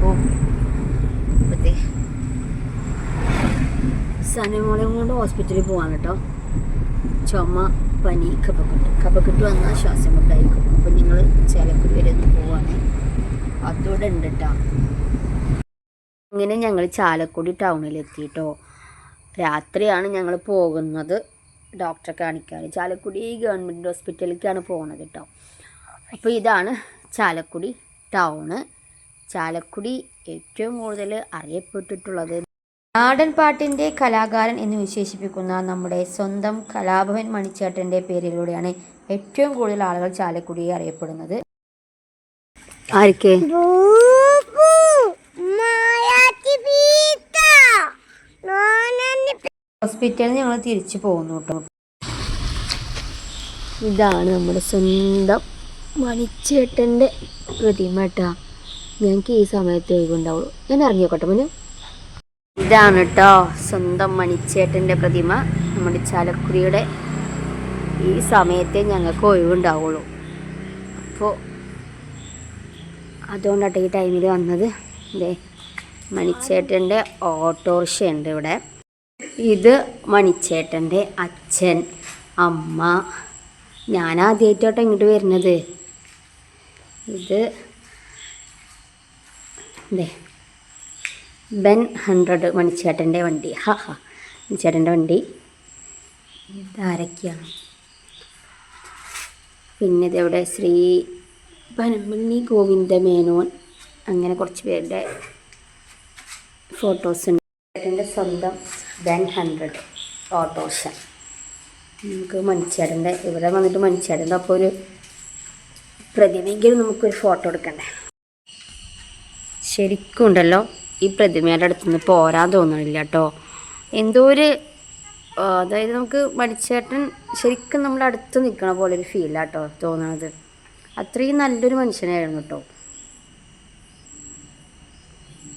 അലൈക്കും. സനമോളെ കൊണ്ട് ഹോസ്പിറ്റലിൽ പോകാൻ കേട്ടോ. ചുമ, പനി, കഫക്കെട്ട് വന്നാൽ ശ്വാസം മുട്ടായിരിക്കും. അപ്പം നിങ്ങൾ ചാലക്കുടി വരെ ഒന്ന് പോവാണ്. അതോടെ ഉണ്ട് കേട്ടോ. ഇങ്ങനെ ഞങ്ങൾ ചാലക്കുടി ടൗണിലെത്തിയിട്ടോ. രാത്രിയാണ് ഞങ്ങൾ പോകുന്നത് ഡോക്ടറെ കാണിക്കാൻ. ചാലക്കുടി ഗവൺമെൻറ് ഹോസ്പിറ്റലിലേക്കാണ് പോകുന്നത് കേട്ടോ. അപ്പോൾ ഇതാണ് ചാലക്കുടി ടൗണ്. ചാലക്കുടി ഏറ്റവും കൂടുതൽ അറിയപ്പെട്ടിട്ടുള്ളത് നാടൻ പാട്ടിൻ്റെ കലാകാരൻ എന്ന് വിശേഷിപ്പിക്കുന്ന നമ്മുടെ സ്വന്തം കലാഭവൻ മണിച്ചേട്ടൻ്റെ പേരിലൂടെയാണ് ഏറ്റവും കൂടുതൽ ആളുകൾ ചാലക്കുടിയെ അറിയപ്പെടുന്നത്. ആർക്ക് ഹോസ്പിറ്റലിൽ ഞങ്ങൾ തിരിച്ചു പോകുന്നു കേട്ടോ. ഇതാണ് നമ്മുടെ സ്വന്തം മണിച്ചേട്ടൻ്റെ പ്രതിമ കേട്ടോ. ഞങ്ങൾക്ക് ഈ സമയത്ത് ഒഴിവുണ്ടാവുള്ളൂ. ഞാൻ ഇറങ്ങിയോട്ടെ മോന്. ഇതാണ് കേട്ടോ സ്വന്തം മണിച്ചേട്ടൻ്റെ പ്രതിമ. നമ്മുടെ ചാലക്കുടിയുടെ ഈ സമയത്തെ ഞങ്ങൾക്ക് ഒഴിവുണ്ടാവുള്ളൂ. അപ്പോൾ അതുകൊണ്ടാട്ടെ ഈ ടൈമിൽ വന്നത്. ഇതേ മണിച്ചേട്ടൻ്റെ ഓട്ടോറിക്ഷ ഉണ്ട് ഇവിടെ. ഇത് മണിച്ചേട്ടൻ്റെ അച്ഛൻ, അമ്മ. ഞാൻ ആദ്യമായിട്ടോട്ടോ ഇങ്ങോട്ട് വരുന്നത്. ഇത് ഇതേ ബെൻ 100 മണിച്ചേട്ടൻ്റെ വണ്ടി. മണിച്ചേട്ടൻ്റെ വണ്ടി. ഇതാരൊക്കെയാണ്? പിന്നെ ഇതെവിടെ ശ്രീ പനമ്പള്ളി ഗോവിന്ദമേനോൻ, അങ്ങനെ കുറച്ച് പേരുടെ ഫോട്ടോസ് ഉണ്ട്. ചേട്ടൻ്റെ സ്വന്തം ബെൻ 100 ഓട്ടോറിക്ഷ. നമുക്ക് മണിച്ചേട്ടൻ്റെ ഇവിടെ വന്നിട്ട് മണിച്ചേട്ടൻ്റെ അപ്പോൾ ഒരു പ്രതിമയെങ്കിലും നമുക്കൊരു ഫോട്ടോ എടുക്കണ്ടേ. ശരിക്കും ഉണ്ടല്ലോ ഈ പ്രതിമയുടെ അടുത്തുനിന്ന് പോരാൻ തോന്നണില്ല കേട്ടോ. എന്തോ ഒരു അതായത് നമുക്ക് മണിച്ചേട്ടൻ ശരിക്കും നമ്മുടെ അടുത്ത് നിൽക്കണ പോലെ ഒരു ഫീലാട്ടോ തോന്നണത്. അത്രയും നല്ലൊരു മനുഷ്യനായിരുന്നു കേട്ടോ.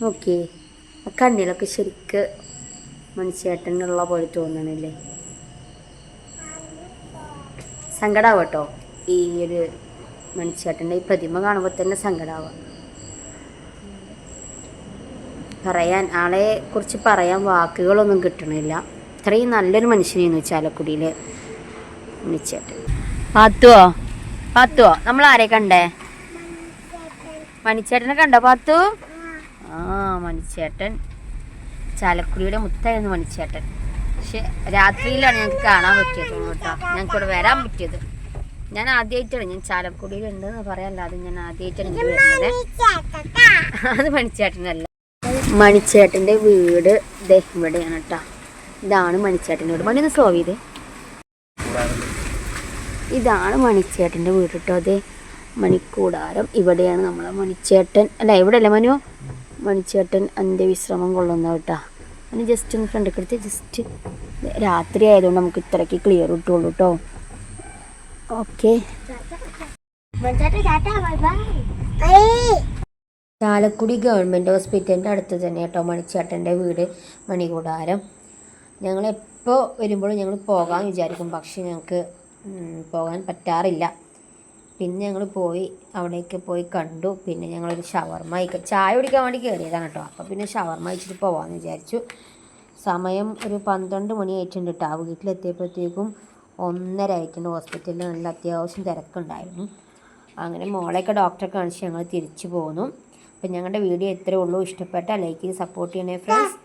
ഓക്കെ, ആ കണ്ണിലൊക്കെ ശരിക്ക് മണിച്ചേട്ടനുള്ള പോലെ തോന്നണില്ലേ. സങ്കടാവും കേട്ടോ ഈ ഒരു മണിച്ചേട്ടൻ്റെ ഈ പ്രതിമ കാണുമ്പോൾ തന്നെ സങ്കടാവുക. ആളെ കുറിച്ച് പറയാൻ വാക്കുകളൊന്നും കിട്ടണില്ല. അത്രയും നല്ലൊരു മനുഷ്യനായിരുന്നു ചാലക്കുടിയിൽ മണിച്ചേട്ടൻ. പാത്തുവോ നമ്മൾ ആരെ കണ്ടേ? മണിച്ചേട്ടനെ കണ്ടോ പാത്തു? മണിച്ചേട്ടൻ ചാലക്കുടിയുടെ മുത്തായിരുന്നു മണിച്ചേട്ടൻ. പക്ഷെ രാത്രിയിലാണ് ഞങ്ങൾക്ക് കാണാൻ പറ്റിയത് കേട്ടോ. ഞങ്ങൾക്കിവിടെ വരാൻ പറ്റിയത്. ഞാൻ ആദ്യമായിട്ടാണ്, ഞാൻ ചാലക്കുടിയിലുണ്ടെന്ന് പറയാനല്ലാതെ ഞാൻ ആദ്യമായിട്ടാണ് എനിക്ക് വരുന്നത്. അത് മണിച്ചേട്ടനല്ല. മണിച്ചേട്ടൻ്റെ വീട് ഇവിടെയാണ് കേട്ടോ. ഇതാണ് മണിച്ചേട്ടൻ്റെ വീട്. മണി ഒന്ന് സ്ലോ ചെയ്തേ. ഇതാണ് മണിച്ചേട്ടൻ്റെ വീട് കേട്ടോ. അതെ മണിക്കൂടാരം. ഇവിടെയാണ് നമ്മളെ മണിച്ചേട്ടൻ, അല്ല ഇവിടെ അല്ലേ മനു, മണിച്ചേട്ടൻ അന്ത്യവിശ്രമം കൊള്ളുന്ന കേട്ടോ. അതിന് ജസ്റ്റ് ഒന്ന് ഫ്രണ്ടിൽ എടുത്ത് ജസ്റ്റ് രാത്രി ആയതുകൊണ്ട് നമുക്ക് ഇത്രയ്ക്ക് ക്ലിയർ കിട്ടുള്ളൂ കേട്ടോ. ഓക്കെ, ചാലക്കുടി ഗവൺമെൻറ് ഹോസ്പിറ്റലിൻ്റെ അടുത്ത് തന്നെ കേട്ടോ മണിച്ചേട്ടൻ്റെ വീട്, മണികൂടാരം. ഞങ്ങളെപ്പോൾ വരുമ്പോഴും ഞങ്ങൾ പോകാൻ വിചാരിക്കും, പക്ഷെ ഞങ്ങൾക്ക് പോകാൻ പറ്റാറില്ല. പിന്നെ ഞങ്ങൾ അവിടേക്ക് പോയി കണ്ടു. പിന്നെ ഞങ്ങളൊരു ഷവർമ ചായ കുടിക്കാൻ വേണ്ടി കയറിയതാണ് കേട്ടോ. അപ്പോൾ പിന്നെ ഷവർമ കഴിച്ചിട്ട് പോകാമെന്ന് വിചാരിച്ചു. സമയം ഒരു 12 മണി ആയിട്ടുണ്ട് കേട്ടോ. വീട്ടിലെത്തിയപ്പോഴത്തേക്കും 1:30 ആയിട്ടുണ്ട്. ഹോസ്പിറ്റലിൽ നല്ല അത്യാവശ്യം തിരക്കുണ്ടായിരുന്നു. അങ്ങനെ മോളെയൊക്കെ ഡോക്ടറെ കാണിച്ച് ഞങ്ങൾ തിരിച്ചു പോന്നു. അപ്പം ഞങ്ങളുടെ വീഡിയോ ഇത്രയേ ഉള്ളൂ. ഇഷ്ടപ്പെട്ടാൽ ലൈക്ക് ചെയ്ത് സപ്പോർട്ട് ചെയ്യണേ ഫ്രണ്ട്സ്.